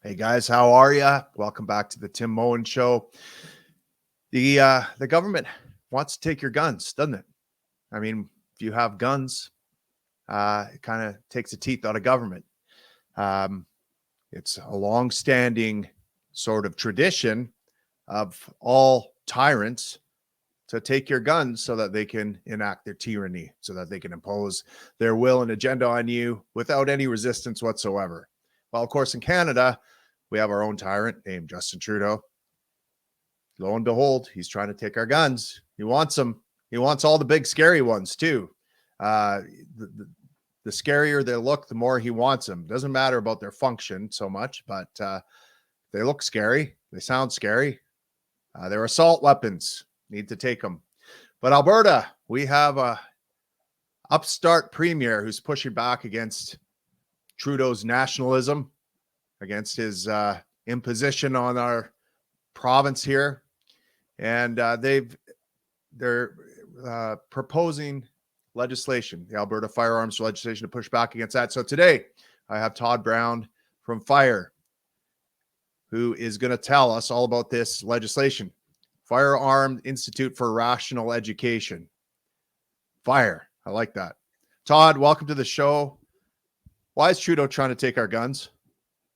Hey guys, how are you? Welcome back to the Tim Moen Show. The government wants to take your guns, doesn't it? I mean, if you have guns, it kind of takes the teeth out of government. Um, it's a long-standing sort of tradition of all tyrants to take your guns so that they can enact their tyranny, so that they can impose their will and agenda on you without any resistance whatsoever. Well, of course, in Canada, we have our own tyrant named Justin Trudeau. Lo and behold, he's trying to take our guns. He wants them. He wants all the big, scary ones too. Uh, the scarier they look, the more he wants them. Doesn't matter about their function so much, but they look scary. They sound scary. They're assault weapons. Need to take them. But Alberta, we have a upstart premier who's pushing back against Trudeau's nationalism, against his imposition on our province here, and they're proposing legislation, the Alberta firearms legislation, to push back against that. So today I have Todd Brown from Fire, who is going to tell us all about this legislation. Firearm Institute for Rational Education. Fire. I like that. Todd, welcome to the show. Why is Trudeau trying to take our guns?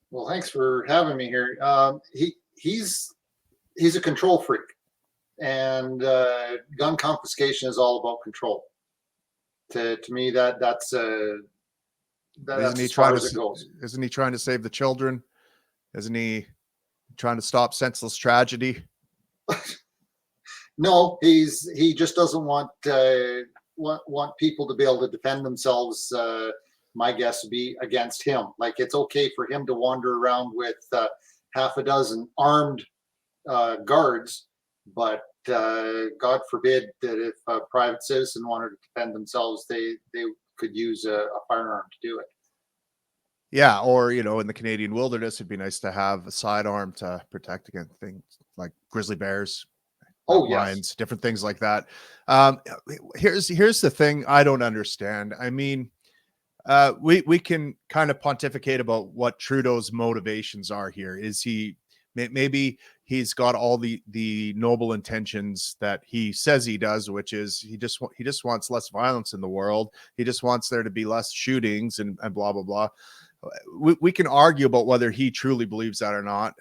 Well, thanks for having me here. He's a control freak, and gun confiscation is all about control. To me, that's as far as it goes. Isn't he trying to save the children? Isn't he trying to stop senseless tragedy? No, he just doesn't want people to be able to defend themselves. My guess would be against him. Like, it's okay for him to wander around with half a dozen armed guards, but God forbid that if a private citizen wanted to defend themselves, they could use a firearm to do it. Yeah, or in the Canadian wilderness, it'd be nice to have a sidearm to protect against things like grizzly bears, lions, different things like that. Here's the thing I don't understand. I mean, we can kind of pontificate about what Trudeau's motivations are here. Is maybe he's got all the noble intentions that he says he does, which is he just wants less violence in the world. He just wants there to be less shootings and blah blah blah. We can argue about whether he truly believes that or not.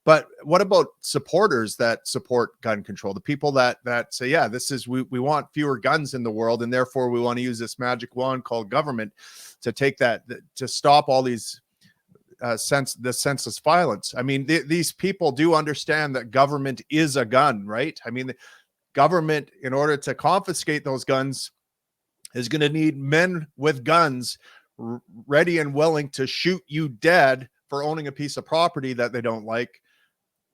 But what about supporters that support gun control? The people that say, yeah, we want fewer guns in the world, and therefore we want to use this magic wand called government to take to stop all these senseless violence. I mean, these people do understand that government is a gun, right? I mean, the government, in order to confiscate those guns, is going to need men with guns ready and willing to shoot you dead for owning a piece of property that they don't like.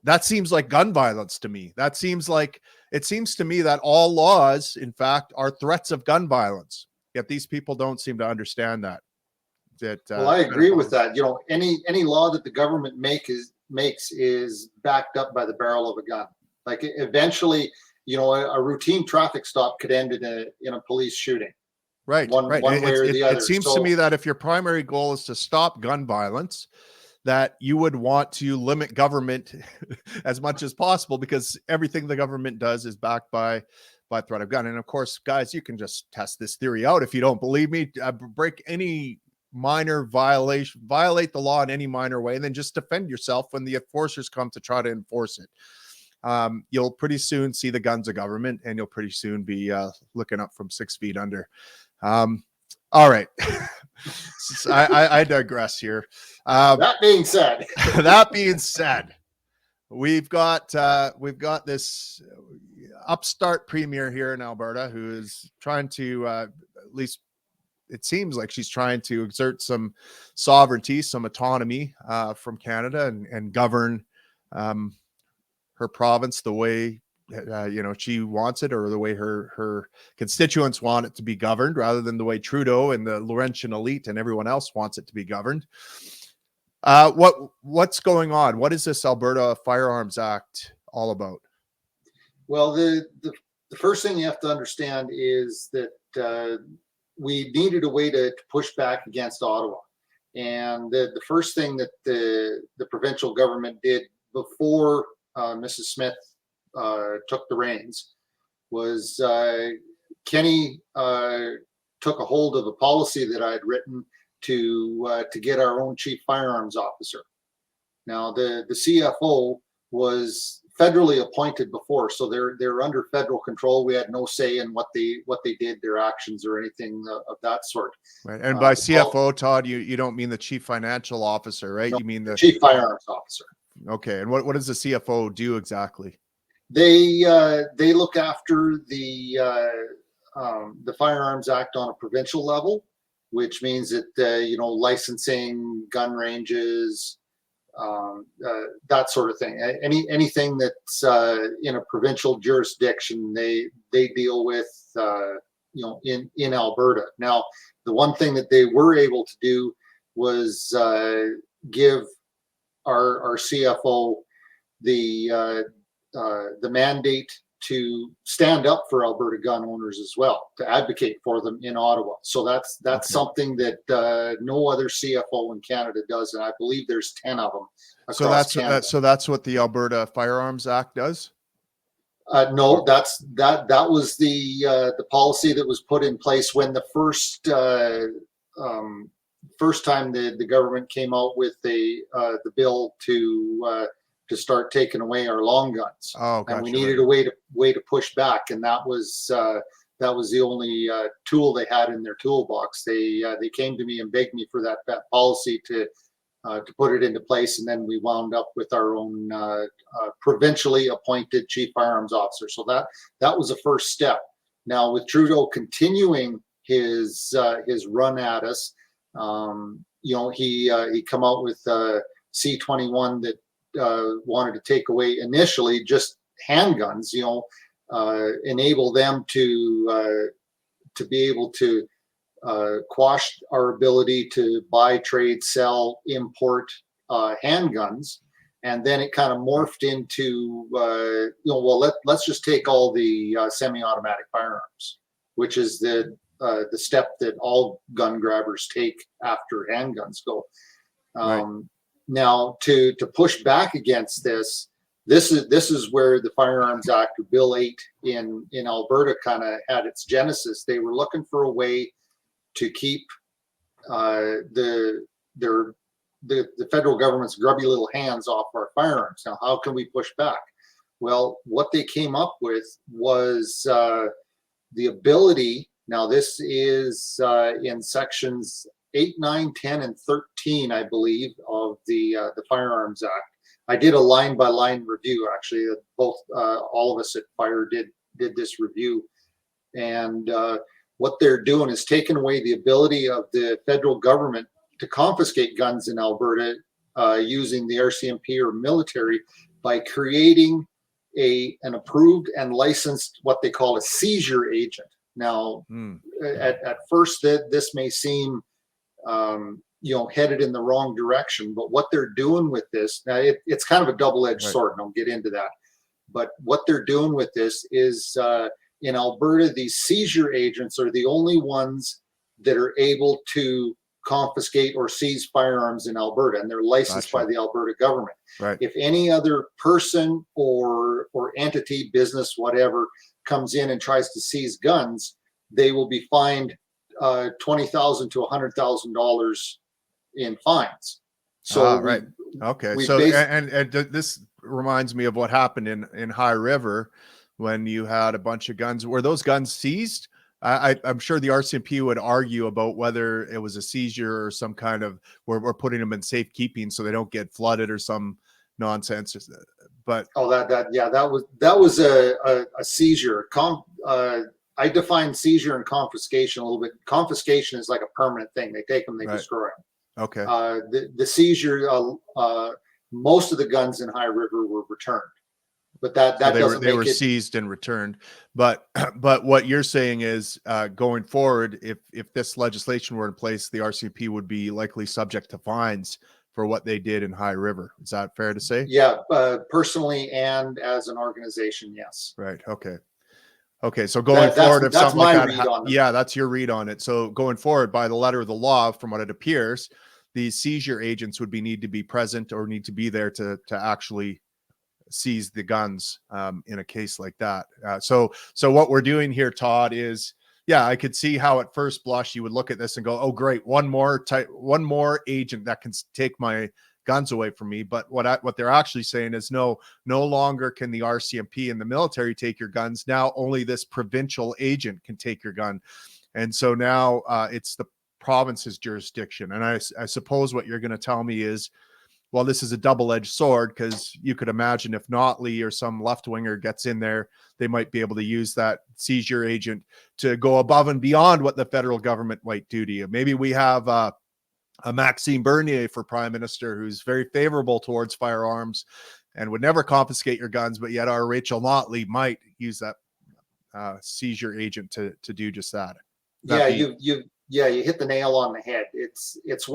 That seems like gun violence to me. It seems to me that all laws, in fact, are threats of gun violence. Yet these people don't seem to understand that. Well, I agree with that. Any law that the government makes is backed up by the barrel of a gun. Like, eventually, a routine traffic stop could end in a police shooting. Right. One way or the other. It seems to me that if your primary goal is to stop gun violence, that you would want to limit government as much as possible, because everything the government does is backed by threat of gun. And of course, guys, you can just test this theory out. If you don't believe me, break any minor violate the law in any minor way, and then just defend yourself when the enforcers come to try to enforce it. You'll pretty soon see the guns of government, and you'll pretty soon be looking up from 6 feet under. All right. I digress here. That being said, we've got this upstart premier here in Alberta who is trying to, at least it seems like she's trying to exert some sovereignty, some autonomy from Canada and govern her province the way she wants it, or the way her constituents want it to be governed, rather than the way Trudeau and the Laurentian elite and everyone else wants it to be governed. What's going on? What is this Alberta Firearms Act all about? Well, the first thing you have to understand is that we needed a way to push back against Ottawa. And the first thing that the provincial government did before Mrs. Smith took the reins was Kenny took a hold of a policy that I had written to get our own chief firearms officer. Now the CFO was federally appointed before, so they're under federal control. We had no say in what they did, their actions or anything of that sort. Right. And by CFO, Todd, you don't mean the chief financial officer, right? No, You mean the chief firearms officer. Okay. And what does the CFO do exactly? They look after the Firearms Act on a provincial level, which means that licensing, gun ranges, that sort of thing. Anything that's in a provincial jurisdiction, they deal with in Alberta. Now, the one thing that they were able to do was give our CFO the mandate to stand up for Alberta gun owners as well, to advocate for them in Ottawa. So that's okay. Something that no other CFO in Canada does, and I believe there's 10 of them across Canada. So that's what the Alberta Firearms Act does? No, that was the policy that was put in place when the first time the government came out with the bill to start taking away our long guns. Oh, gotcha. And we needed a way to push back, and that was the only tool they had in their toolbox. They came to me and begged me for that policy to put it into place, and then we wound up with our own provincially appointed chief firearms officer. So that was the first step. Now, with Trudeau continuing his run at us, he come out with C-21 that wanted to take away initially just handguns, enable them to be able to quash our ability to buy, trade, sell, import handguns. And then it kind of morphed into, let's just take all the semi-automatic firearms, which is the step that all gun grabbers take after handguns go. Right. Now, to push back against this is where the Firearms Act, Bill 8 in Alberta, kind of had its genesis. They were looking for a way to keep the federal government's grubby little hands off our firearms. Now, how can we push back? Well, what they came up with was the ability. Now, this is in sections 8, 9, 10, and 13, I believe, of the Firearms Act. I did a line-by-line review, actually. Both all of us at Fire did this review, and what they're doing is taking away the ability of the federal government to confiscate guns in Alberta using the RCMP or military by creating an approved and licensed, what they call a seizure agent. Now, at first, this may seem headed in the wrong direction, but what they're doing with this, now it's kind of a double-edged sword, and I'll get into that. But what they're doing with this is in Alberta, these seizure agents are the only ones that are able to confiscate or seize firearms in Alberta, and they're licensed by the Alberta government. Right. If any other person or entity, business, whatever, comes in and tries to seize guns, they will be fined $20,000 to $100,000 in fines. So right. Okay. So and this reminds me of what happened in High River when you had a bunch of guns. Were those guns seized? I'm sure the RCMP would argue about whether it was a seizure or some kind of we're putting them in safekeeping so they don't get flooded or some nonsense. But that was a seizure. I define seizure and confiscation a little bit. Confiscation is like a permanent thing. They take them, they destroy them. Okay. The seizure, most of the guns in High River were returned, but they were seized and returned. But what you're saying is going forward, if this legislation were in place, the RCMP would be likely subject to fines for what they did in High River. Is that fair to say? Yeah, personally and as an organization, yes. Right. Okay, so going forward, if something like that, that's your read on it. So going forward, by the letter of the law, from what it appears, the seizure agents would need to be present or need to be there to actually seize the guns in a case like that. So what we're doing here, Todd, is, yeah, I could see how at first blush you would look at this and go, oh, great, one more agent that can take my guns away from me. But what they're actually saying is, no longer can the RCMP and the military take your guns. Now only this provincial agent can take your gun. And so now it's the province's jurisdiction. And I suppose what you're going to tell me is, well, this is a double-edged sword, because you could imagine if Notley or some left-winger gets in there, they might be able to use that seizure agent to go above and beyond what the federal government might do to you. Maybe we have a Maxime Bernier for prime minister who's very favorable towards firearms and would never confiscate your guns, but yet our Rachel Notley might use that seizure agent to do just that. You hit the nail on the head. It's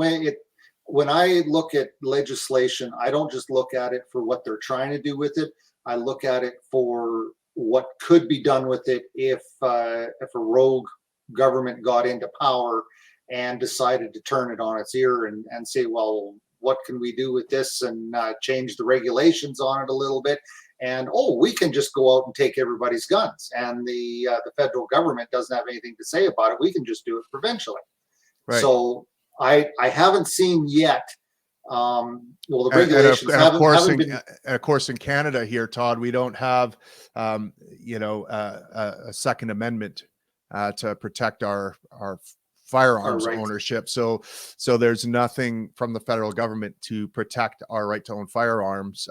when I look at legislation, I don't just look at it for what they're trying to do with it. I look at it for what could be done with it if a rogue government got into power and decided to turn it on its ear and say, well, what can we do with this, and change the regulations on it a little bit. And, we can just go out and take everybody's guns, and the federal government doesn't have anything to say about it. We can just do it provincially. Right. So I haven't seen yet. The regulations haven't been. Of course, in Canada here, Todd, we don't have, a Second Amendment to protect our firearms ownership. So there's nothing from the federal government to protect our right to own firearms.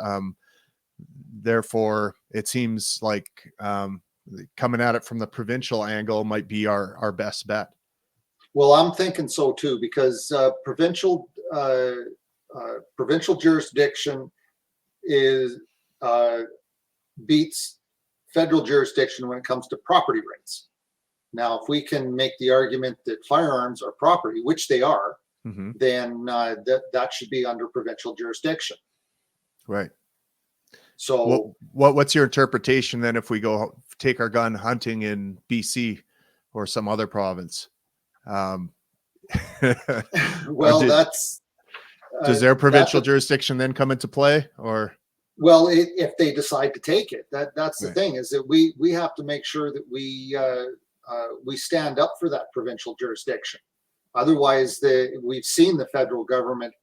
Therefore, it seems like coming at it from the provincial angle might be our best bet. Well, I'm thinking so too, because provincial jurisdiction beats federal jurisdiction when it comes to property rights. Now, if we can make the argument that firearms are property, which they are, then that should be under provincial jurisdiction. Right. So, what's your interpretation then if we go take our gun hunting in BC or some other province? Well, does their provincial jurisdiction then come into play, or? Well, if they decide to take it, that's the thing, is that we have to make sure that we stand up for that provincial jurisdiction. Otherwise, we've seen the federal government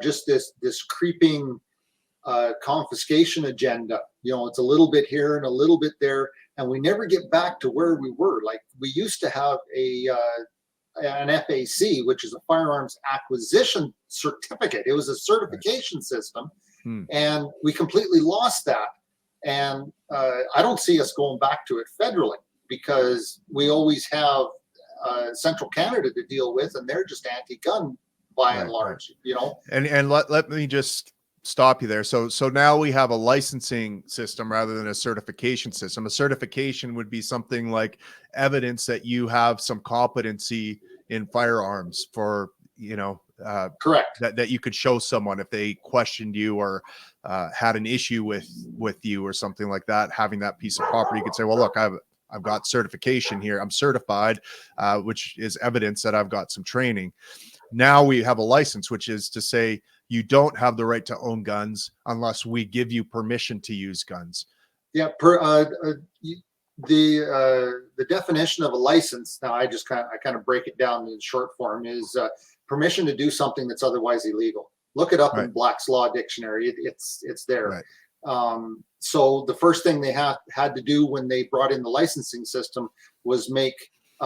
just this creeping confiscation agenda. It's a little bit here and a little bit there, and we never get back to where we were. Like, we used to have an FAC, which is a firearms acquisition certificate. It was a certification system, and we completely lost that. And I don't see us going back to it federally, because we always have Central Canada to deal with, and they're just anti-gun by and large. And let me just stop you there. So now we have a licensing system rather than a certification system. A certification would be something like evidence that you have some competency in firearms for, correct, that you could show someone if they questioned you or had an issue with you or something like that. Having that piece of property, you could say, well, look, I've got certification here. I'm certified, which is evidence that I've got some training. Now we have a license, which is to say you don't have the right to own guns unless we give you permission to use guns. Yeah. The definition of a license, now I kind of break it down in short form, is permission to do something that's otherwise illegal. Look it up in Black's Law Dictionary. It's there. Right. So the first thing they had to do when they brought in the licensing system was make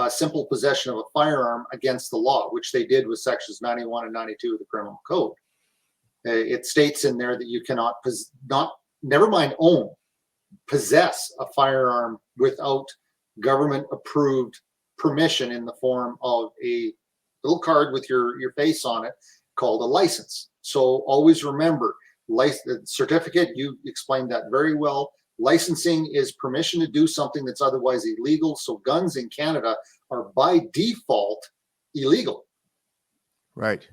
simple possession of a firearm against the law, which they did with sections 91 and 92 of the Criminal Code. It states in there that you cannot possess a firearm without government approved permission in the form of a little card with your face on it called a license. So always remember, certificate, you explained that very well. Licensing is permission to do something that's otherwise illegal. So guns in Canada are by default illegal. Right.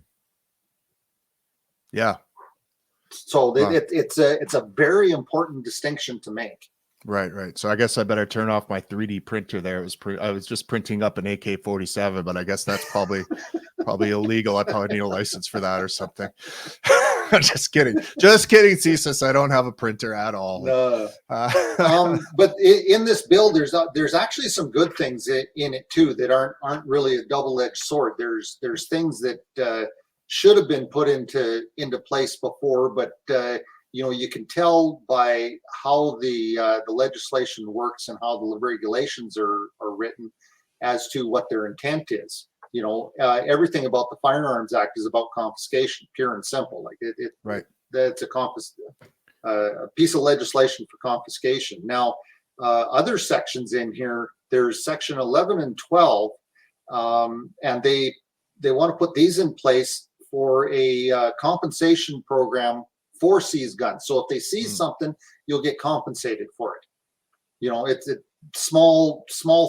Yeah. So it's a very important distinction to make. Right. So I guess I better turn off my 3D printer there. I was just printing up an AK-47, but I guess that's probably Probably illegal. I probably need a license for that or something. Just kidding. Just kidding, CSIS. I don't have a printer at all. No. But in this bill, there's actually some good things in it too that aren't really a double-edged sword. There's things that should have been put into place before, but you can tell by how the legislation works and how the regulations are written as to what their intent is. Everything about the Firearms Act is about confiscation, pure and simple. Like right. That's a piece of legislation for confiscation. Now, other sections in here, there's section 11 and 12, and they want to put these in place for a compensation program for seized guns. So if they seize something, you'll get compensated for it. It's a small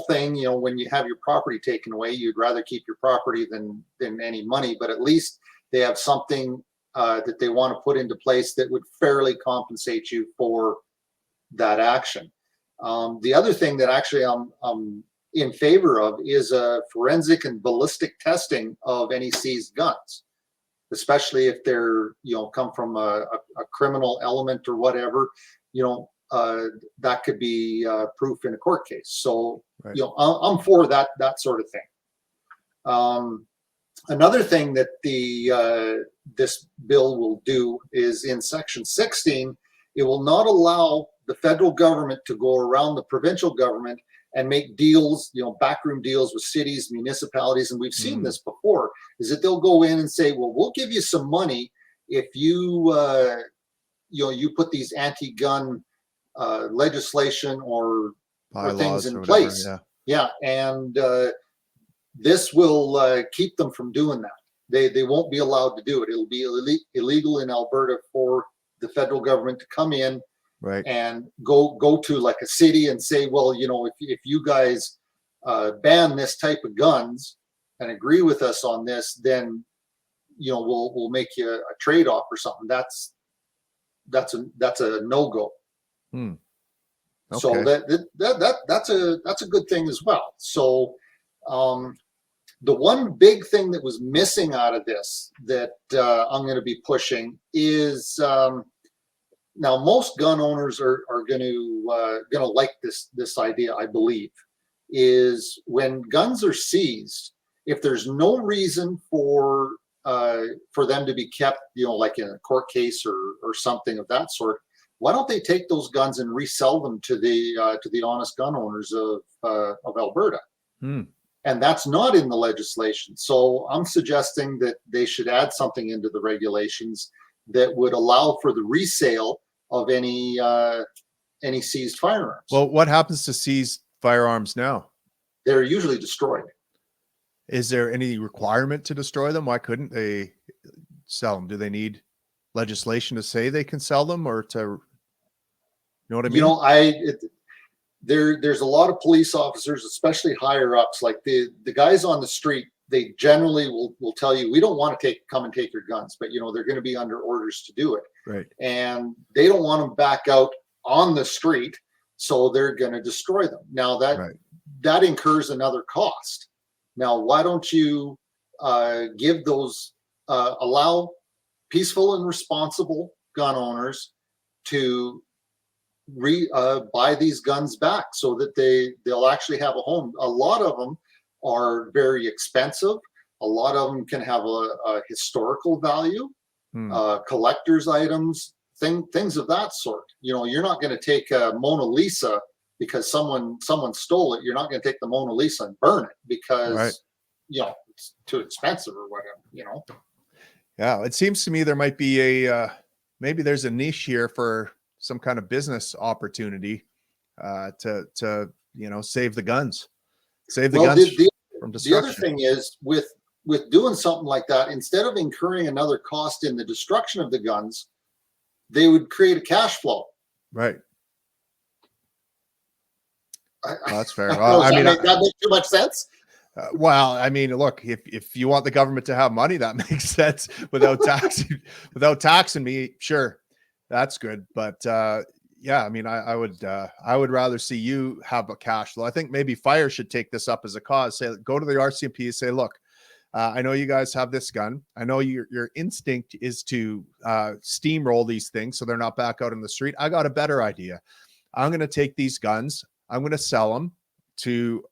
thing. When you have your property taken away, you'd rather keep your property than any money, but at least they have something that they want to put into place that would fairly compensate you for that action. The other thing that actually I'm in favor of is forensic and ballistic testing of any seized guns, especially if they're come from a criminal element or whatever. That could be proof in a court case. So right. I'm for that sort of thing. Another thing that this bill will do is in section 16, it will not allow the federal government to go around the provincial government and make deals, backroom deals with cities, municipalities, and we've seen this before, is that they'll go in and say, well, we'll give you some money if you put these anti-gun legislation or things in place. Yeah. And this will keep them from doing that. They won't be allowed to do it. It'll be illegal in Alberta for the federal government to come in right. and go to like a city and say, well, if you guys ban this type of guns and agree with us on this, then we'll make you a trade-off or something. That's a no-go. Okay. So that's a good thing as well. So the one big thing that was missing out of this that I'm going to be pushing is now most gun owners are going to like this idea, I believe, is when guns are seized, if there's no reason for them to be kept, like in a court case or something of that sort, why don't they take those guns and resell them to the honest gun owners of Alberta? And that's not in the legislation. So I'm suggesting that they should add something into the regulations that would allow for the resale of any seized firearms. Well, what happens to seized firearms now? They're usually destroyed. Is there any requirement to destroy them? Why couldn't they sell them? Do they need legislation to say they can sell them, or to, you know what I mean? There's a lot of police officers, especially higher ups, like the guys on the street, they generally will tell you, we don't want to come and take your guns, but they're going to be under orders to do it. Right. And they don't want them back out on the street, so they're going to destroy them. Now that incurs another cost. Now, why don't you give those, allow peaceful and responsible gun owners to buy these guns back so that they'll actually have a home. A lot of them are very expensive. A lot of them can have a historical value, collector's items, things of that sort. You're not going to take a Mona Lisa because someone stole it. You're not going to take the Mona Lisa and burn it because it's too expensive or whatever. Yeah, it seems to me there might be maybe there's a niche here for some kind of business opportunity to save the guns, from destruction. The other thing is with doing something like that, instead of incurring another cost in the destruction of the guns, they would create a cash flow. Right. That's fair. That makes too much sense. Well, I mean, look, if you want the government to have money, that makes sense without taxing me. Sure. That's good. But yeah, I mean, I would rather see you have a cash flow. I think maybe fire should take this up as a cause. Say, go to the RCMP and say, look, I know you guys have this gun. I know your instinct is to steamroll these things so they're not back out in the street. I got a better idea. I'm going to take these guns. I'm going to sell them to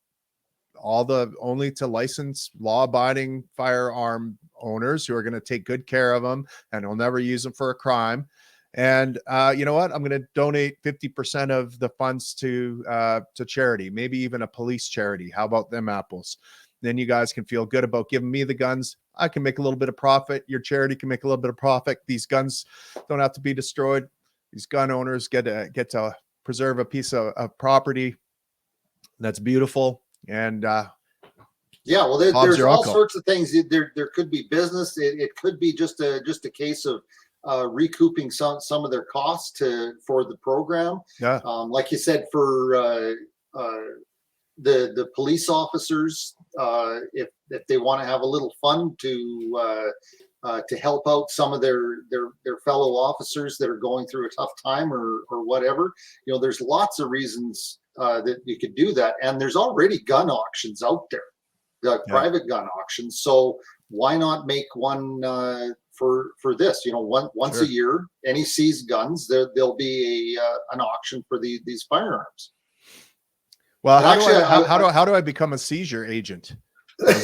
only to licensed law-abiding firearm owners who are going to take good care of them and will never use them for a crime. And you know what? I'm going to donate 50% of the funds to charity, maybe even a police charity. How about them apples? Then you guys can feel good about giving me the guns. I can make a little bit of profit. Your charity can make a little bit of profit. These guns don't have to be destroyed. These gun owners get to preserve a piece of property that's beautiful. And yeah, well, there's all sorts of things. There could be business. It could be just a case of recouping some of their costs for the program. Yeah, like you said, for the police officers, if they want to have a little fun to help out some of their fellow officers that are going through a tough time or whatever, there's lots of reasons that you could do that, and there's already gun auctions out there, private gun auctions. So why not make one for this? Once sure. a year, any seized guns, there'll be an auction for these firearms. Well, how do I become a seizure agent? Maybe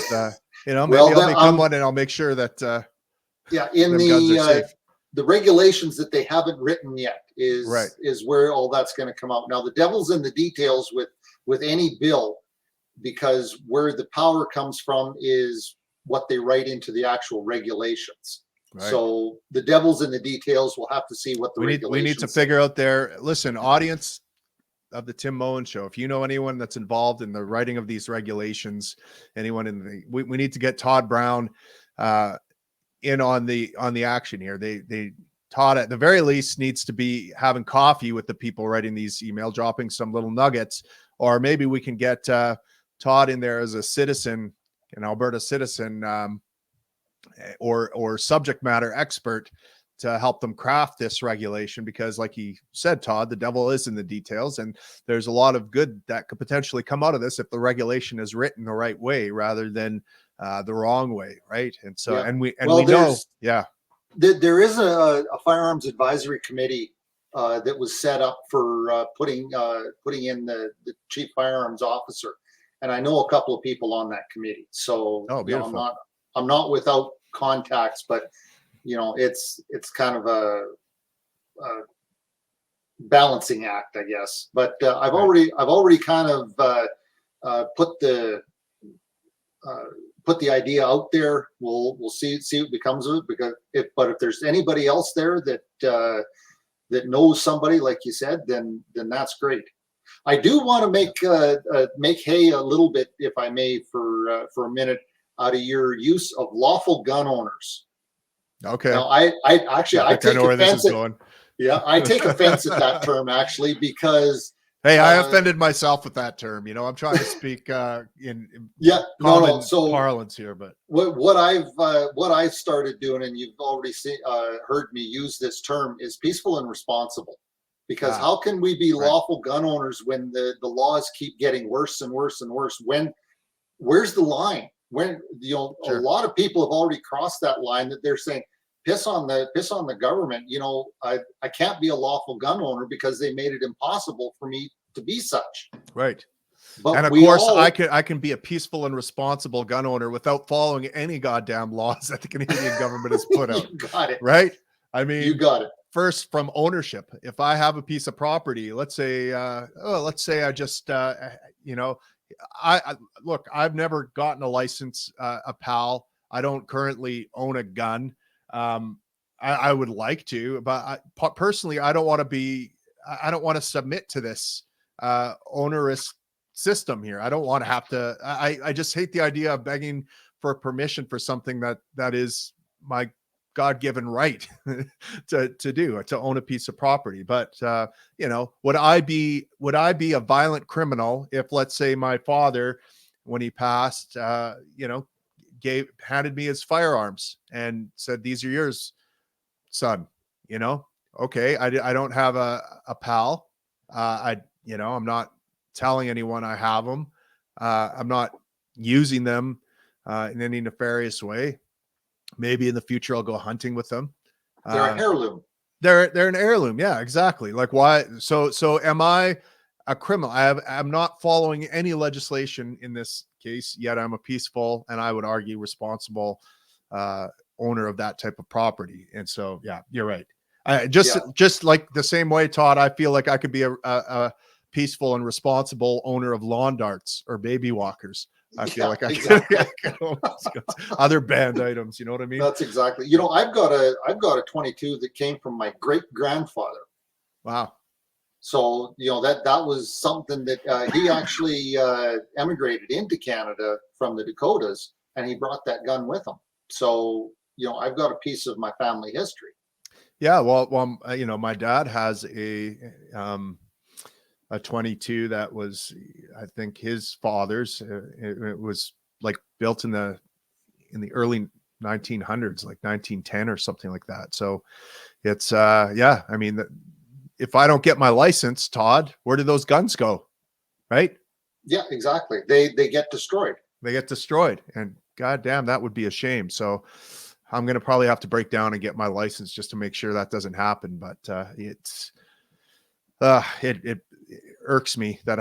well, I'll become one, and I'll make sure that in guns are safe. The regulations that they haven't written yet is where all that's going to come out. Now, the devil's in the details with any bill, because where the power comes from is what they write into the actual regulations. Right. So the devil's in the details. We'll have to see what the regulations. We need to figure out there. Listen, audience of the Tim Moen Show, if you know anyone that's involved in the writing of these regulations, anyone we need to get Todd Brown in on the action here. Todd at the very least needs to be having coffee with the people writing these emails, dropping some little nuggets, or maybe we can get Todd in there as a citizen, an Alberta citizen, or subject matter expert to help them craft this regulation, because like he said, Todd, the devil is in the details, and there's a lot of good that could potentially come out of this if the regulation is written the right way rather than the wrong way, right? And so, we know, there is a firearms advisory committee that was set up for putting in the chief firearms officer, and I know a couple of people on that committee. So I'm not without contacts, but it's kind of a balancing act, I guess. But I've already kind of put the idea out there. We'll see what becomes of it, because if there's anybody else there that knows somebody, like you said, then that's great. I do want to make hay a little bit, if I may, for a minute, out of your use of lawful gun owners. Okay. Now, I take offense at, I take offense at that term, actually, because hey, I offended myself with that term. I'm trying to speak in common parlance here, but what I've started doing, and you've already heard me use this term, is peaceful and responsible. Because how can we be lawful gun owners when the laws keep getting worse and worse and worse? Where's the line? When a lot of people have already crossed that line, that they're saying, piss on the government. I can't be a lawful gun owner because they made it impossible for me to be such. Right. But and of course, I can be a peaceful and responsible gun owner without following any goddamn laws that the Canadian government has put out. You got it. Right. I mean, you got it. First, from ownership. If I have a piece of property, let's say I just, look, I've never gotten a license, a PAL. I don't currently own a gun. I would like to, but personally, I don't want to submit to this onerous system here. I don't want to have to, I just hate the idea of begging for permission for something that is my God-given right to own a piece of property. But would I be a violent criminal if, let's say, my father, when he passed, handed me his firearms and said, "These are yours, son." Okay, I don't have a PAL. I'm not telling anyone I have them. I'm not using them in any nefarious way. Maybe in the future I'll go hunting with them. They're a heirloom. They're an heirloom. Yeah, exactly. Like why? So am I a criminal? I'm not following any legislation in this case, yet I'm a peaceful and I would argue responsible owner of that type of property. And so, yeah, you're right. Just like the same way, Todd, I feel like I could be a peaceful and responsible owner of lawn darts or baby walkers. I feel like I can almost go other band items. You know what I mean? That's exactly. You know, I've got a 22 that came from my great grandfather. Wow. So you know that was something that he actually emigrated into Canada from the Dakotas, and he brought that gun with him. So you know, I've got a piece of my family history. Yeah. Well, you know, my dad has a 22 that was, I think, his father's. It was like built in the early 1900s, like 1910 or something like that. So it's yeah, I mean, if I don't get my license, Todd, where do those guns go? Right? Yeah, exactly. They get destroyed. They get destroyed, and goddamn, that would be a shame. So I'm going to probably have to break down and get my license just to make sure that doesn't happen. But it irks me that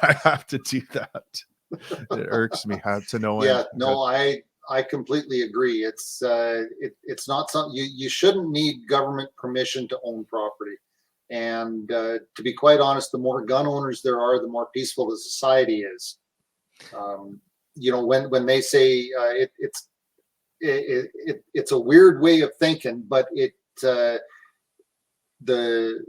I have to do that. It irks me to no end. Yeah, no, I completely agree. It's not something you shouldn't need government permission to own property. And to be quite honest, the more gun owners there are, the more peaceful the society is. You know, when they say it's a weird way of thinking, but the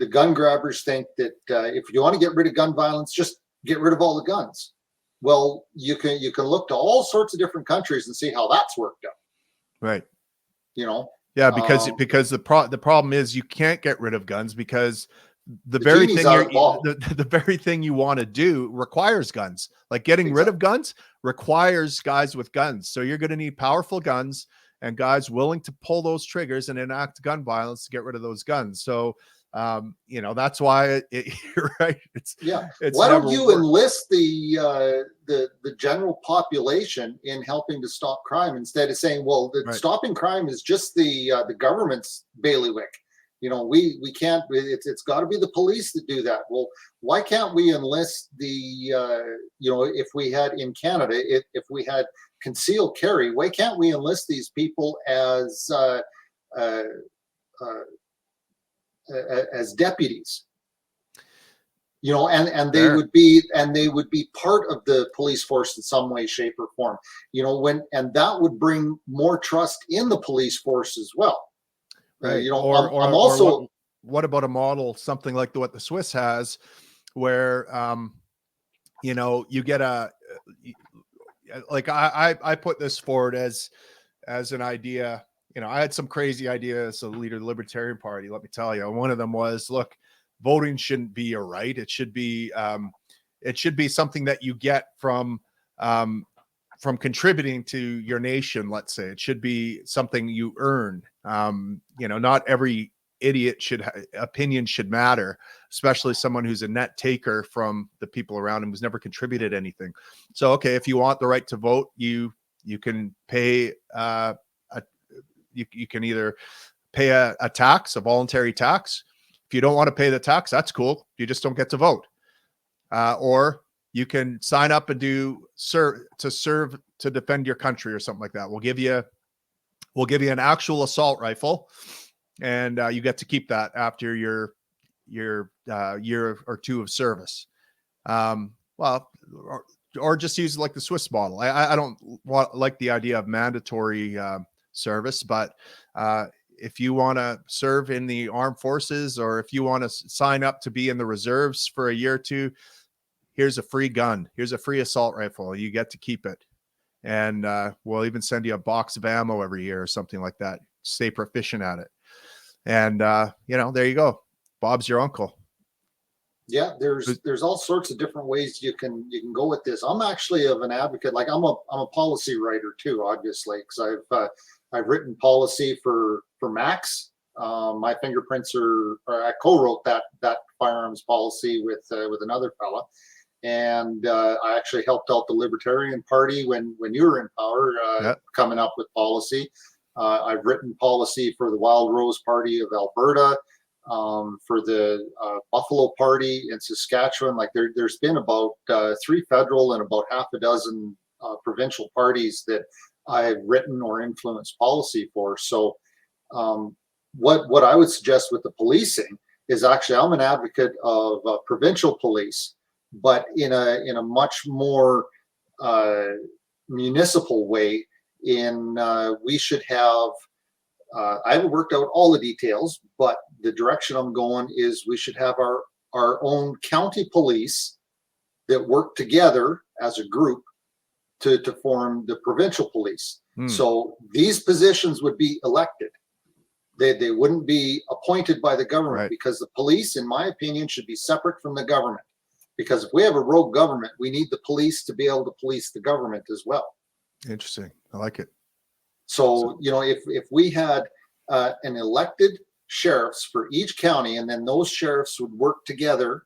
gun grabbers think that if you want to get rid of gun violence, just get rid of all the guns. Well, you can look to all sorts of different countries and see how that's worked out. Right. You know. Yeah, because the problem is you can't get rid of guns because the very thing the very thing you want to do requires guns. Like getting rid of guns requires guys with guns. So you're going to need powerful guns and guys willing to pull those triggers and enact gun violence to get rid of those guns. So you know, that's why you're right. It's why don't you enlist the general population in helping to stop crime instead of saying, well, stopping crime is just the government's bailiwick. You know, we can't. It's got to be the police that do that. Well, why can't we enlist the you know, if we had in Canada, if we had concealed carry, why can't we enlist these people as deputies? You know, and they would be part of the police force in some way, shape, or form. You know, and that would bring more trust in the police force as well. Right. You know, I'm also. What about a model, something like what the Swiss has, where you know, you get like I put this forward as an idea. You know, I had some crazy ideas as a leader of the Libertarian Party. Let me tell you, one of them was, look, voting shouldn't be a right. It should be something that you get from contributing to your nation. Let's say it should be something you earn. You know, not every idiot opinion should matter, especially someone who's a net taker from the people around him who's never contributed anything. So, okay, if you want the right to vote, you can pay you can either pay a tax, a voluntary tax. If you don't want to pay the tax, that's cool. You just don't get to vote. Or you can sign up and serve to defend your country or something like that. We'll give you an actual assault rifle, and you get to keep that after your year or two of service. Well, or just use like the Swiss model. I don't like the idea of mandatory service, but if you want to serve in the armed forces, or if you want to sign up to be in the reserves for a year or two, here's a free gun. Here's a free assault rifle. You get to keep it. And we'll even send you a box of ammo every year or something like that. Stay proficient at it. And, you know, there you go. Bob's your uncle. Yeah, there's all sorts of different ways you can go with this. I'm actually an advocate. Like I'm a policy writer too, obviously, because I've written policy for Max. My fingerprints I co-wrote that firearms policy with another fella, And I actually helped out the Libertarian Party when you were in power, coming up with policy. I've written policy for the Wild Rose Party of Alberta, for the Buffalo Party in Saskatchewan. Like there's been about 3 federal and about half a dozen provincial parties that I've written or influenced policy for. So what I would suggest with the policing is, actually I'm an advocate of provincial police, but in a much more municipal way. We should have, I haven't worked out all the details, but the direction I'm going is we should have our own county police that work together as a group to form the provincial police. So these positions would be elected. They wouldn't be appointed by the government, because the police, in my opinion, should be separate from the government. Because if we have a rogue government, we need the police to be able to police the government as well. Interesting. I like it. So, if we had an elected sheriffs for each county, and then those sheriffs would work together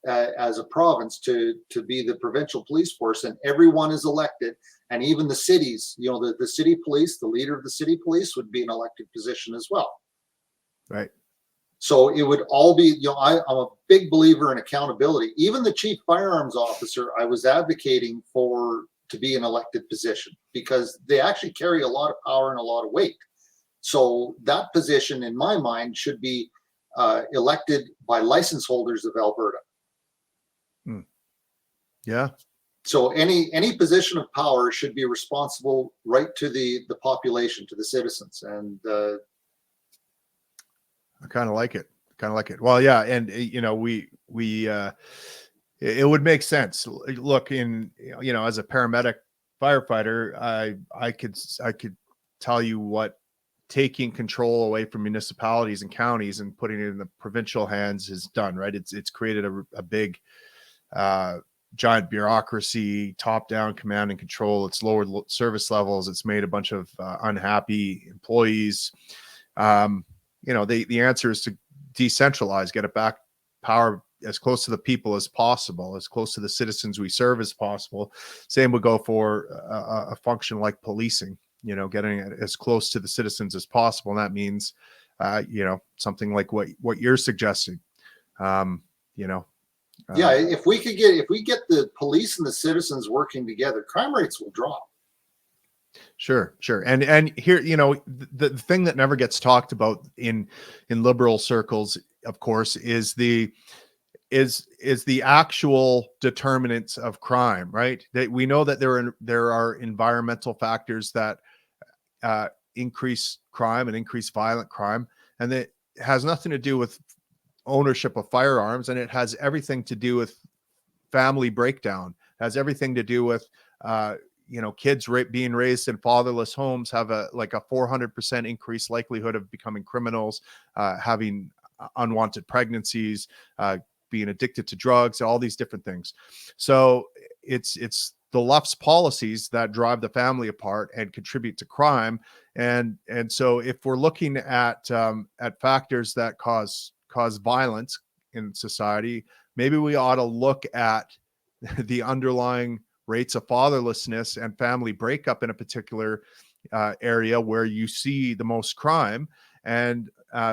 as a province to be the provincial police force, and everyone is elected, and even the cities, the city police, the leader of the city police would be an elected position as well. Right. So it would all be, I'm a big believer in accountability. Even the chief firearms officer, I was advocating for to be an elected position, because they actually carry a lot of power and a lot of weight. So that position, in my mind, should be elected by license holders of Alberta. Yeah. So any position of power should be responsible right to the population, to the citizens. And I kind of like it. Well, yeah. And it would make sense. Look, as a paramedic firefighter, I could tell you what taking control away from municipalities and counties and putting it in the provincial hands has done, right? It's created a big, giant bureaucracy, top-down command and control. It's lowered service levels. It's made a bunch of unhappy employees. The answer is to decentralize, get it back power as close to the people as possible, as close to the citizens we serve as possible. Same would go for a function like policing, getting it as close to the citizens as possible. And that means, something like what you're suggesting, if we get the police and the citizens working together, crime rates will drop. Sure. And here, the thing that never gets talked about in liberal circles, of course, is the actual determinants of crime, right? That we know that there are environmental factors that increase crime and increase violent crime, and that has nothing to do with ownership of firearms, and it has everything to do with family breakdown. It has everything to do with kids being raised in fatherless homes have a 400% increased likelihood of becoming criminals, having unwanted pregnancies, being addicted to drugs, all these different things. So it's the left's policies that drive the family apart and contribute to crime. And so if we're looking at factors that cause violence in society, maybe we ought to look at the underlying rates of fatherlessness and family breakup in a particular area where you see the most crime, and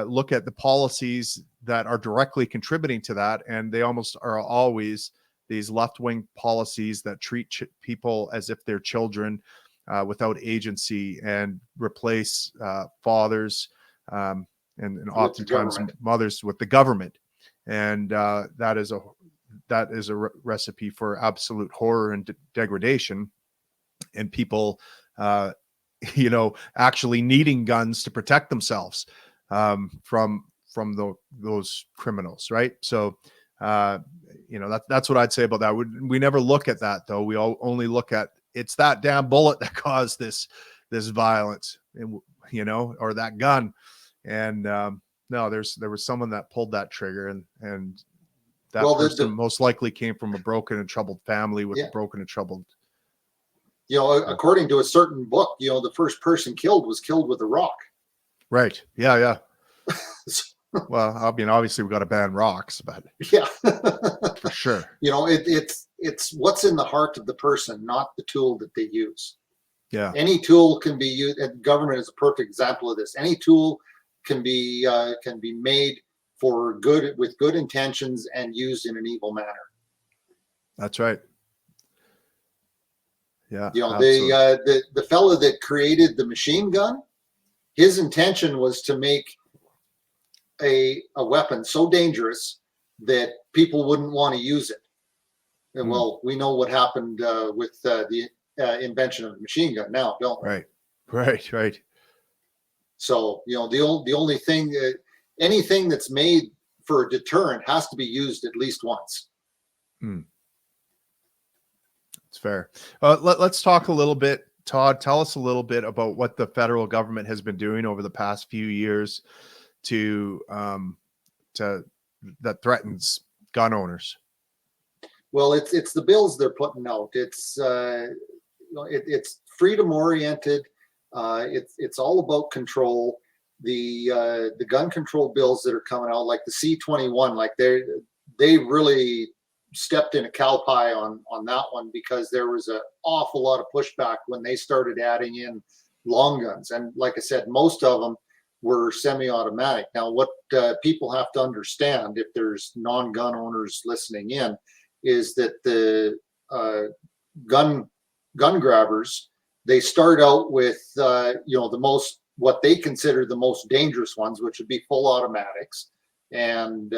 look at the policies that are directly contributing to that. And they almost are always these left-wing policies that treat people as if they're children, without agency, and replace fathers and oftentimes mothers with the government. And that is a recipe for absolute horror and degradation, and people actually needing guns to protect themselves from those criminals, right? So that's what I'd say about that. We never look at that, though. We only look at, it's that damn bullet that caused this violence, or that gun. And no, there was someone that pulled that trigger, and that person most likely came from a broken and troubled family with a broken and troubled. According to a certain book, the first person killed was killed with a rock. Right. Yeah. Well, I mean, obviously we got to ban rocks, but yeah, for sure. It's it's what's in the heart of the person, not the tool that they use. Yeah. Any tool can be used, and government is a perfect example of this. Any tool can be made for good, with good intentions, and used in an evil manner. That's right. Yeah. You know, absolutely. the fellow that created the machine gun, his intention was to make a weapon so dangerous that people wouldn't want to use it. And well, we know what happened with the invention of the machine gun now, don't we? Right. Right. Right. So, you know, the only thing, anything that's made for a deterrent has to be used at least once. It's fair. Let's talk a little bit. Todd, tell us a little bit about what the federal government has been doing over the past few years to that threatens gun owners. Well, it's the bills they're putting out. It's it's freedom oriented. It's all about control. The gun control bills that are coming out, like the C-21, like they really stepped in a cow pie on that one, because there was an awful lot of pushback when they started adding in long guns. And like I said, most of them were semi-automatic. Now, what people have to understand, if there's non-gun owners listening in, is that the gun grabbers, they start out with what they consider the most dangerous ones, which would be full automatics, and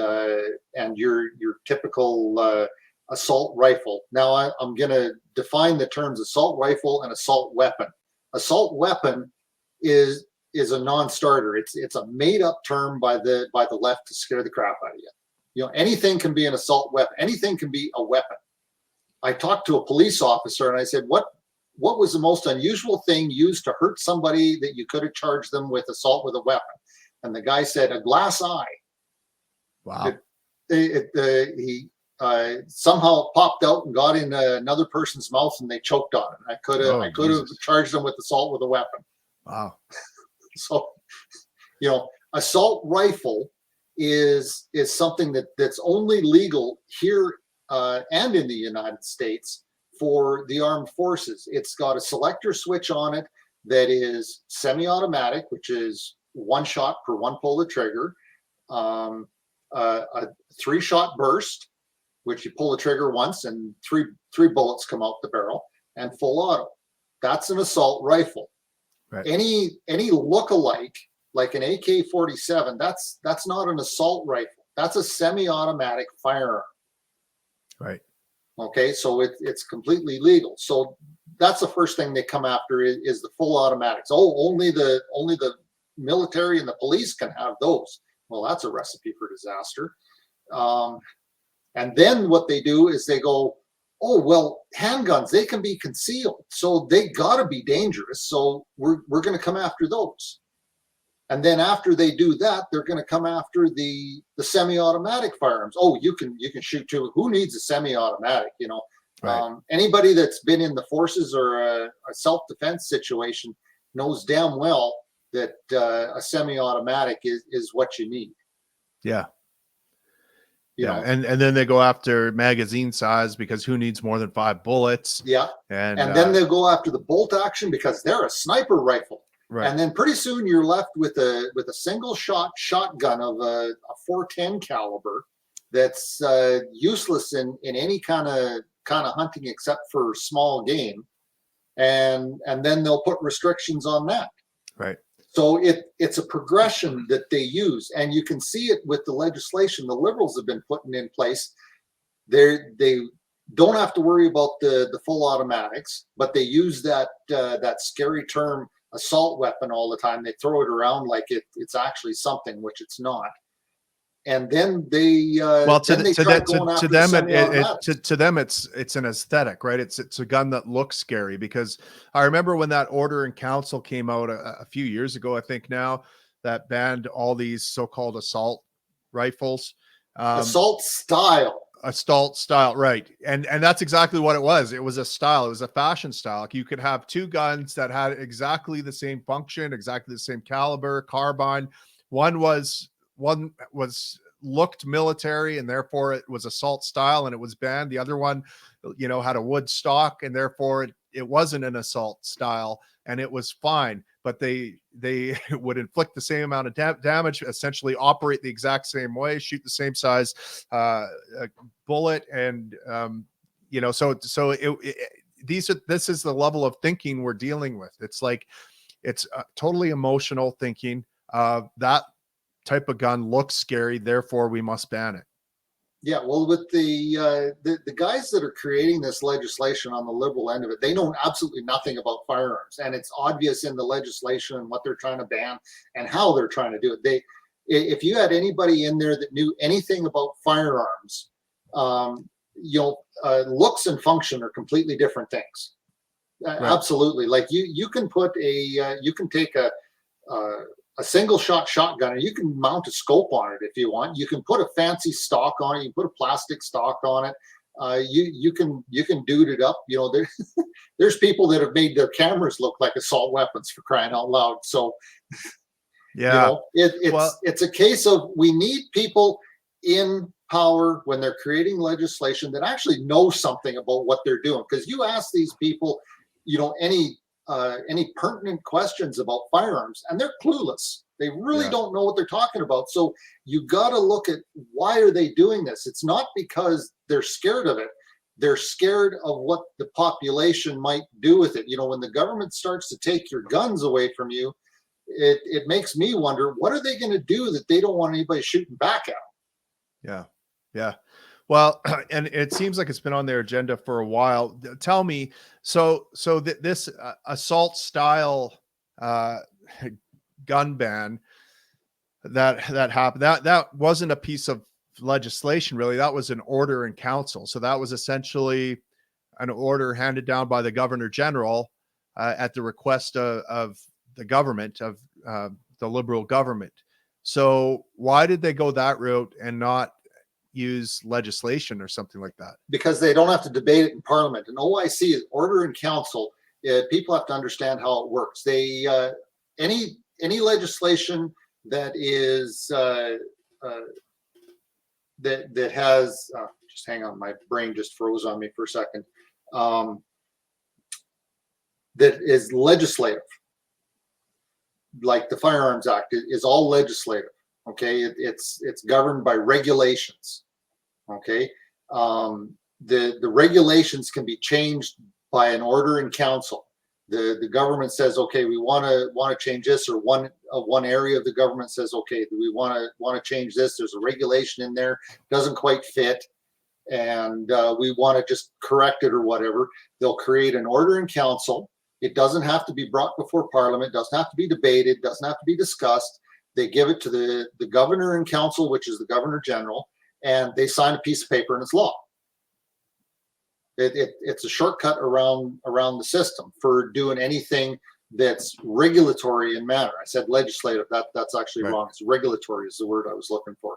your typical assault rifle. Now, I'm going to define the terms assault rifle and assault weapon. Assault weapon is a non-starter. It's a made-up term by the left to scare the crap out of you. You know, anything can be an assault weapon. Anything can be a weapon. I talked to a police officer and I said, what was the most unusual thing used to hurt somebody that you could have charged them with assault with a weapon? And the guy said, a glass eye. Wow. He somehow popped out and got in another person's mouth and they choked on it. I could have charged them with assault with a weapon. Wow. So, you know, assault rifle is something that's only legal here and in the United States for the armed forces. It's got a selector switch on it that is semi-automatic, which is one shot per one pull of the trigger, a 3-shot burst, which you pull the trigger once and three bullets come out the barrel, and full auto. That's an assault rifle. Right. Any look-alike, like an AK-47, that's not an assault rifle. That's a semi-automatic firearm. Right. Okay, so it's completely legal. So that's the first thing they come after is the full automatics. Oh, only the military and the police can have those. Well, that's a recipe for disaster. And then what they do is they go, oh, well, handguns, they can be concealed, so they got to be dangerous. So we're going to come after those. And then after they do that, they're going to come after the semi-automatic firearms. Oh, you can shoot too. Who needs a semi-automatic? You know, Right. Anybody that's been in the forces or a self-defense situation knows damn well that a semi-automatic is what you need. Yeah. You Yeah. know? And then they go after magazine size, because who needs more than 5 bullets? Yeah. And then they'll go after the bolt action because they're a sniper rifle. right. And then pretty soon you're left with a single shot shotgun of a 410 caliber that's useless in any kind of hunting except for small game. And then they'll put restrictions on that. Right. So it's a progression that they use, and you can see it with the legislation the Liberals have been putting in place. They don't have to worry about the full automatics, but they use that scary term assault weapon all the time. They throw it around like it's actually something, which it's not. And then they to them it's an aesthetic, right? It's a gun that looks scary, because I remember when that order in council came out a few years ago, I think now, that banned all these so-called assault rifles. Assault style, right? And that's exactly what it was. It was a style. It was a fashion style. Like, you could have two guns that had exactly the same function, exactly the same caliber, carbine. One was looked military and therefore it was assault style and it was banned. The other one, had a wood stock and therefore it wasn't an assault style and it was fine. But they would inflict the same amount of damage, essentially operate the exact same way, shoot the same size bullet, and this is the level of thinking we're dealing with. It's like it's totally emotional thinking. That type of gun looks scary, therefore we must ban it. Yeah, well, with the guys that are creating this legislation on the liberal end of it, they know absolutely nothing about firearms, and it's obvious in the legislation and what they're trying to ban and how they're trying to do it. If you had anybody in there that knew anything about firearms, looks and function are completely different things. Right. Absolutely, like you can put you can take a single shot shotgun, and you can mount a scope on it if you want. You can put a fancy stock on it. You can put a plastic stock on it. You can dude it up. There's people that have made their cameras look like assault weapons, for crying out loud. So, yeah, it's a case of we need people in power when they're creating legislation that actually know something about what they're doing. Because you ask these people, any pertinent questions about firearms, and they're clueless. They really don't know what they're talking about. So you got to look at, why are they doing this? It's not because they're scared of it. They're scared of what the population might do with it. When the government starts to take your guns away from you, it makes me wonder, what are they going to do that they don't want anybody shooting back at them? Yeah. Well, and it seems like it's been on their agenda for a while. Tell me, so this assault style gun ban that happened, that wasn't a piece of legislation, really. That was an order in council. So that was essentially an order handed down by the Governor General at the request of the government, of the Liberal government. So why did they go that route and not use legislation or something like that? Because they don't have to debate it in Parliament. And OIC is order in council. People have to understand how it works. They any legislation that is that has just hang on, my brain just froze on me for a second. That is legislative, like the Firearms Act, is all legislative. Okay, it's governed by regulations. Okay, the regulations can be changed by an order in council. The government says, okay, we want to change this, or one area of the government says, okay, we want to change this. There's a regulation in there, doesn't quite fit, and we want to just correct it or whatever. They'll create an order in council. It doesn't have to be brought before Parliament. Doesn't have to be debated. Doesn't have to be discussed. They give it to the governor and council, which is the Governor General, and they sign a piece of paper and it's law. It's a shortcut around the system for doing anything that's regulatory in manner. I said legislative. That's actually wrong. It's regulatory is the word I was looking for.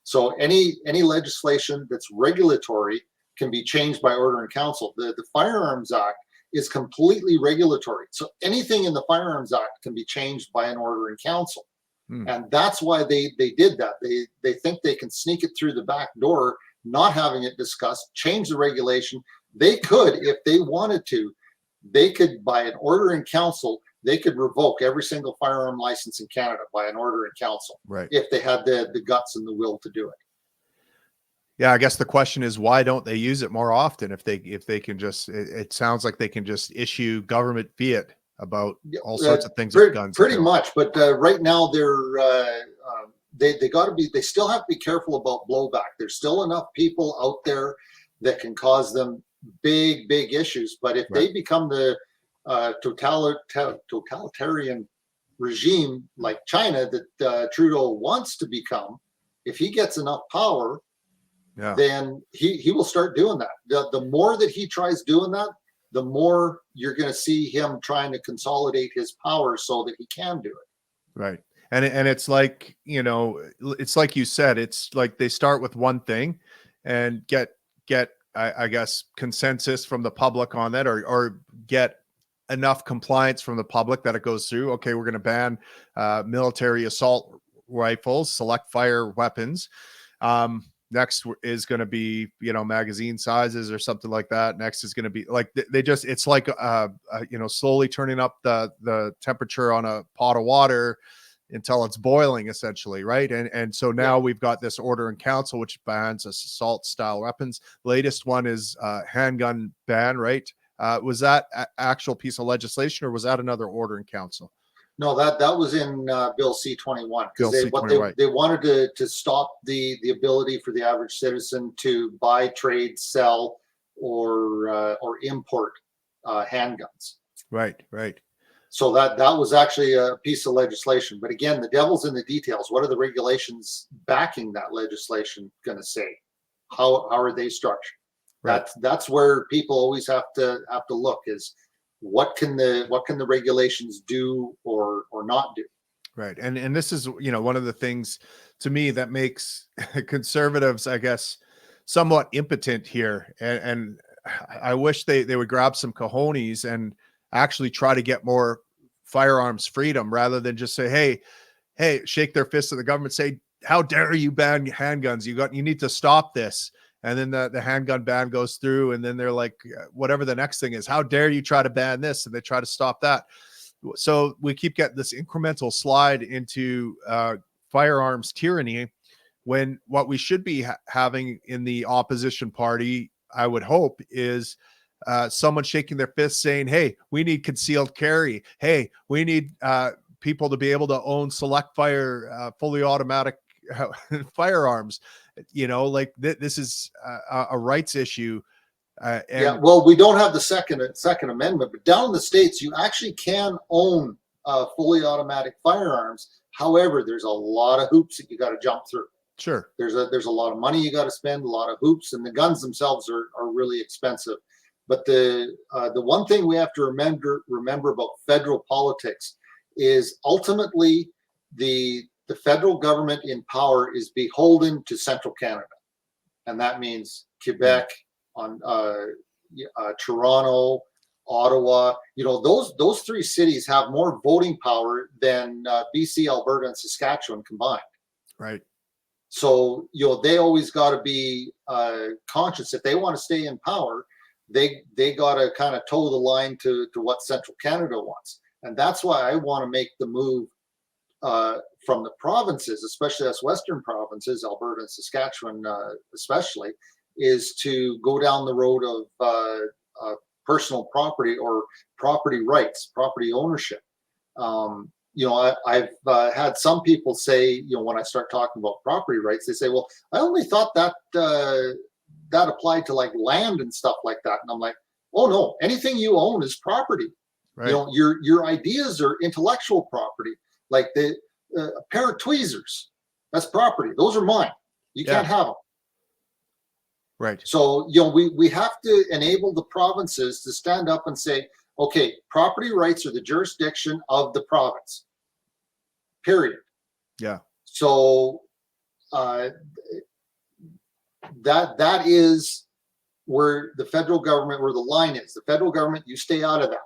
So any legislation that's regulatory can be changed by order in council. The Firearms Act is completely regulatory. So anything in the Firearms Act can be changed by an order in council. And that's why they did that. They think they can sneak it through the back door, not having it discussed, change the regulation. They could, if they wanted to, they could, by an order in council, they could revoke every single firearm license in Canada by an order in council, right? If they had the guts and the will to do it. Yeah, I guess the question is, why don't they use it more often? If they can just, it sounds like they can just issue government fiat about all sorts of things with guns. Pretty much, but right now they got to be. They still have to be careful about blowback. There's still enough people out there that can cause them big issues. But if they become the totalitarian regime like China that Trudeau wants to become, if he gets enough power, then he will start doing that. The more that he tries doing that, the more you're going to see him trying to consolidate his power so that he can do it. Right. And it's like, it's like you said, it's like they start with one thing and get I guess consensus from the public on that, or get enough compliance from the public that it goes through. Okay, we're going to ban military assault rifles, select fire weapons. Next is going to be, magazine sizes or something like that. Next is going to be like, they just, it's like, slowly turning up the temperature on a pot of water until it's boiling, essentially. Right. And so now we've got this order in council, which bans assault style weapons. Latest one is handgun ban, right? Was that actual piece of legislation, or was that another order in council? No, that was in Bill C-21, Bill because C-20, right. they wanted to stop the ability for the average citizen to buy, trade, sell, or import handguns. Right, right. So that was actually a piece of legislation. But again, the devil's in the details. What are the regulations backing that legislation going to say? How are they structured? Right. That's where people always have to look, is what can the regulations do or not do. Right. And this is, one of the things to me that makes conservatives, I guess, somewhat impotent here. And I wish they would grab some cojones and actually try to get more firearms freedom, rather than just say, hey, shake their fists at the government, say, how dare you ban handguns? You need to stop this. And then the handgun ban goes through, and then they're like, whatever the next thing is, how dare you try to ban this? And they try to stop that. So we keep getting this incremental slide into firearms tyranny, when what we should be having in the opposition party, I would hope, is someone shaking their fist saying, hey, we need concealed carry. Hey, we need people to be able to own select fire, fully automatic firearms. Like this is a rights issue. Well, we don't have the second amendment, but down in the States, you actually can own fully automatic firearms. However, there's a lot of hoops that you got to jump through. Sure. There's a lot of money you got to spend, a lot of hoops, and the guns themselves are really expensive. But the one thing we have to remember about federal politics is ultimately the federal government in power is beholden to central Canada, and that means Quebec, on Toronto, Ottawa. Those three cities have more voting power than BC, Alberta, and Saskatchewan combined. Right. So they always got to be conscious, if they want to stay in power, they got to kind of toe the line to what central Canada wants. And that's why I want to make the move from the provinces, especially us western provinces, Alberta and Saskatchewan especially, is to go down the road of personal property, or property rights, property ownership. I've had some people say, when I start talking about property rights, they say, well, I only thought that that applied to like land and stuff like that. And I'm like, oh no, anything you own is property. Right. Your ideas are intellectual property. Like a pair of tweezers, that's property. Those are mine. You can't have them. Right. So, we have to enable the provinces to stand up and say, okay, property rights are the jurisdiction of the province, period. Yeah. So that is where the federal government, where the line is. The federal government, you stay out of that.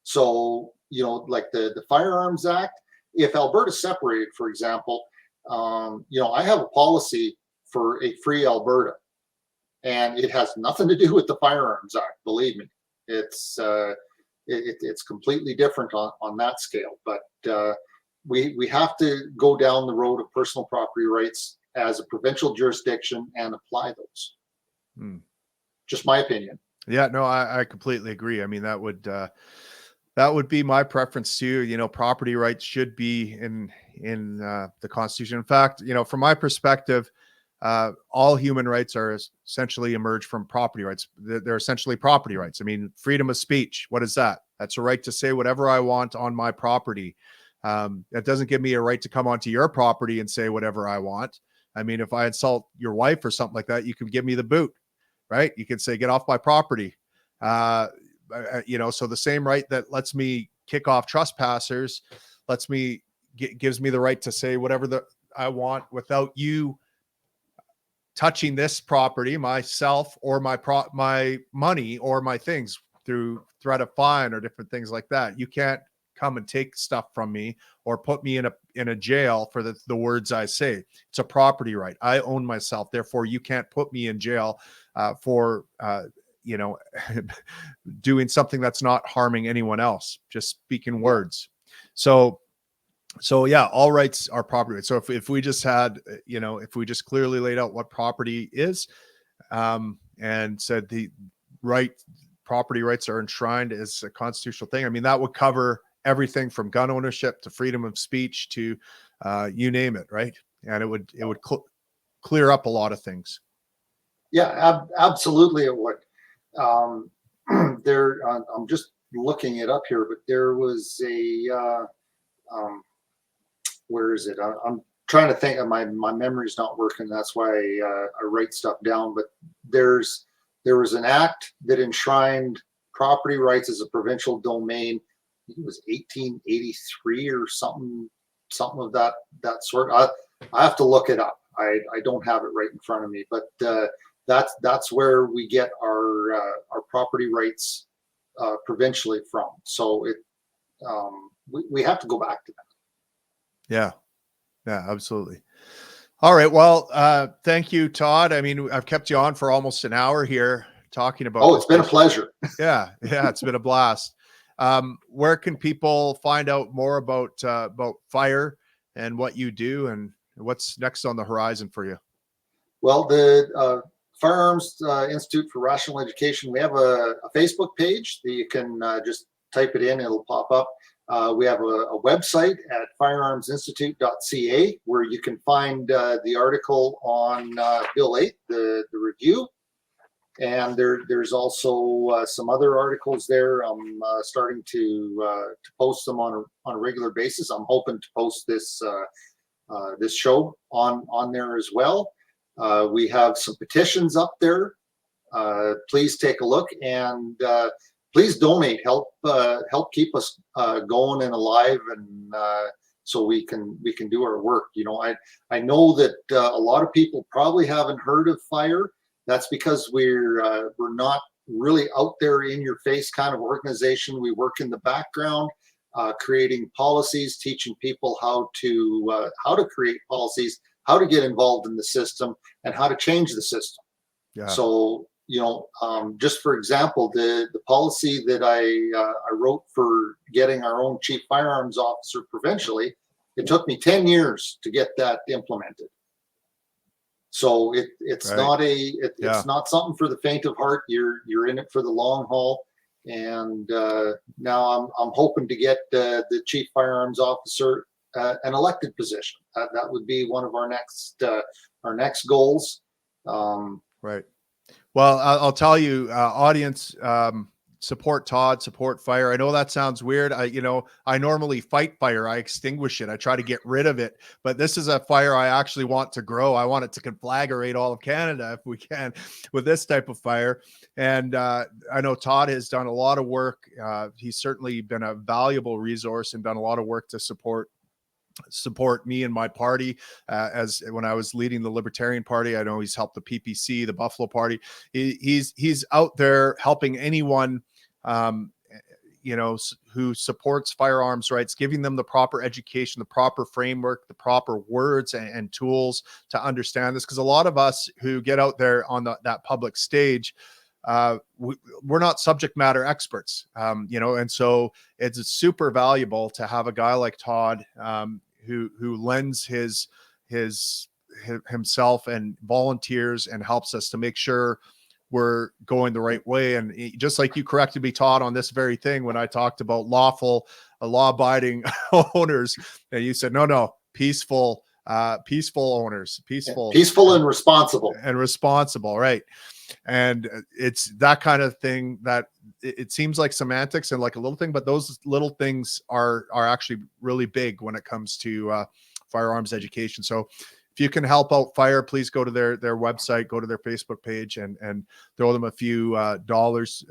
So, like the Firearms Act, if Alberta separated, for example, I have a policy for a free Alberta. And it has nothing to do with the Firearms Act. Believe me, it's completely different on that scale. But we have to go down the road of personal property rights as a provincial jurisdiction and apply those. Just my opinion. Yeah, no, I completely agree. I mean, that would be my preference too. Property rights should be in the Constitution. In fact, from my perspective, all human rights are essentially emerged from property rights. They're essentially property rights. I mean, freedom of speech. What is that? That's a right to say whatever I want on my property. That doesn't give me a right to come onto your property and say whatever I want. I mean, if I insult your wife or something like that, you can give me the boot, right? You can say, get off my property. So the same right that lets me kick off trespassers gives me the right to say whatever I want without you touching this property, myself, or my money, or my things, through threat of fine or different things like that. You can't come and take stuff from me or put me in a jail for the words I say. It's a property right. I own myself. Therefore, you can't put me in jail for doing something that's not harming anyone else, just speaking words. So yeah, all rights are property rights. So if we just had, if we just clearly laid out what property is, and said the property rights are enshrined as a constitutional thing, I mean, that would cover everything from gun ownership to freedom of speech to you name it, right? And it would clear up a lot of things. Yeah, absolutely it would. I'm just looking it up here, but there was a where is it? I'm trying to think. My memory's not working. That's why I write stuff down. But there was an act that enshrined property rights as a provincial domain. I think it was 1883 or something of that sort. I have to look it up. I don't have it right in front of me, but that's where we get our property rights provincially from. So we have to go back to that. Yeah, absolutely. All right. Well, thank you, Todd. I mean, I've kept you on for almost an hour here talking about. Oh, it's been a pleasure. Yeah, it's been a blast. Where can people find out more about fire and what you do and what's next on the horizon for you? Well, the Firearms Institute for Rational Education, we have a Facebook page that you can just type it in, it'll pop up. We have a website at firearmsinstitute.ca where you can find the article on Bill 8, the review. And there's also some other articles there. I'm starting to post them on a regular basis. I'm hoping to post this show on there as well. We have some petitions up there. Please take a look and please donate. Help keep us going and alive, and so we can do our work. I know that a lot of people probably haven't heard of FIRE. That's because we're not really out there in your face kind of organization. We work in the background, creating policies, teaching people how to create policies, how to get involved in the system, and how to change the system. Yeah. So, just for example, the policy that I wrote for getting our own chief firearms officer provincially, it took me 10 years to get that implemented. So it's right. It's not something for the faint of heart. You're in it for the long haul. And now I'm hoping to get the chief firearms officer an elected position. That would be one of our next goals. Right. Well, I'll tell you, audience, support Todd, support fire. I know that sounds weird. I normally fight fire. I extinguish it. I try to get rid of it, but this is a fire I actually want to grow. I want it to conflagrate all of Canada if we can with this type of fire. And I know Todd has done a lot of work. He's certainly been a valuable resource and done a lot of work to support me and my party. As when I was leading the Libertarian Party, I know he's helped the PPC, the Buffalo Party. He's out there helping anyone, who supports firearms rights, giving them the proper education, the proper framework, the proper words and tools to understand this. Because a lot of us who get out there on that public stage, we're not subject matter experts, and so it's super valuable to have a guy like Todd, who lends himself and volunteers and helps us to make sure we're going the right way. And just like you corrected me, Todd, on this very thing, when I talked about law-abiding owners, and you said, no, peaceful owners, peaceful and responsible. Right. And it's that kind of thing that it seems like semantics and like a little thing, but those little things are actually really big when it comes to firearms education. So if you can help out FIRE, please go to their website, go to their Facebook page, and throw them a few dollars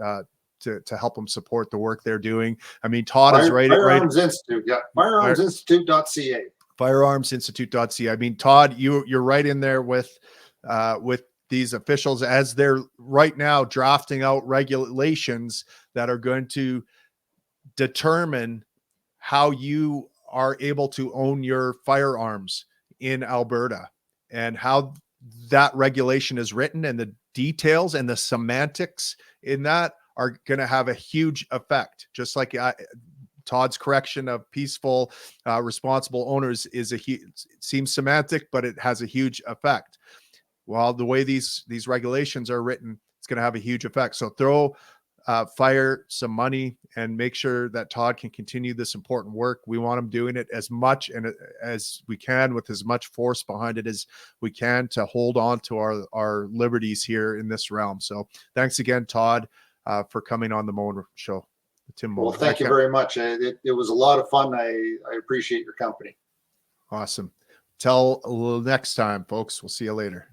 to help them support the work they're doing. I mean, Todd is right. Firearms Institute, yeah, firearmsinstitute.ca. Firearmsinstitute.ca. I mean, Todd, you're right in there with these officials as they're right now drafting out regulations that are going to determine how you are able to own your firearms in Alberta and how that regulation is written, and the details and the semantics in that are going to have a huge effect. Just like Todd's correction of peaceful, responsible owners is it seems semantic, but it has a huge effect. Well, the way these regulations are written, it's going to have a huge effect. So throw fire some money and make sure that Todd can continue this important work. We want him doing it as much and as we can, with as much force behind it as we can, to hold on to our liberties here in this realm. So thanks again, Todd, for coming on the Moen Show. Tim Moen. Well, thank you very much. It was a lot of fun. I appreciate your company. Awesome. Till next time, folks. We'll see you later.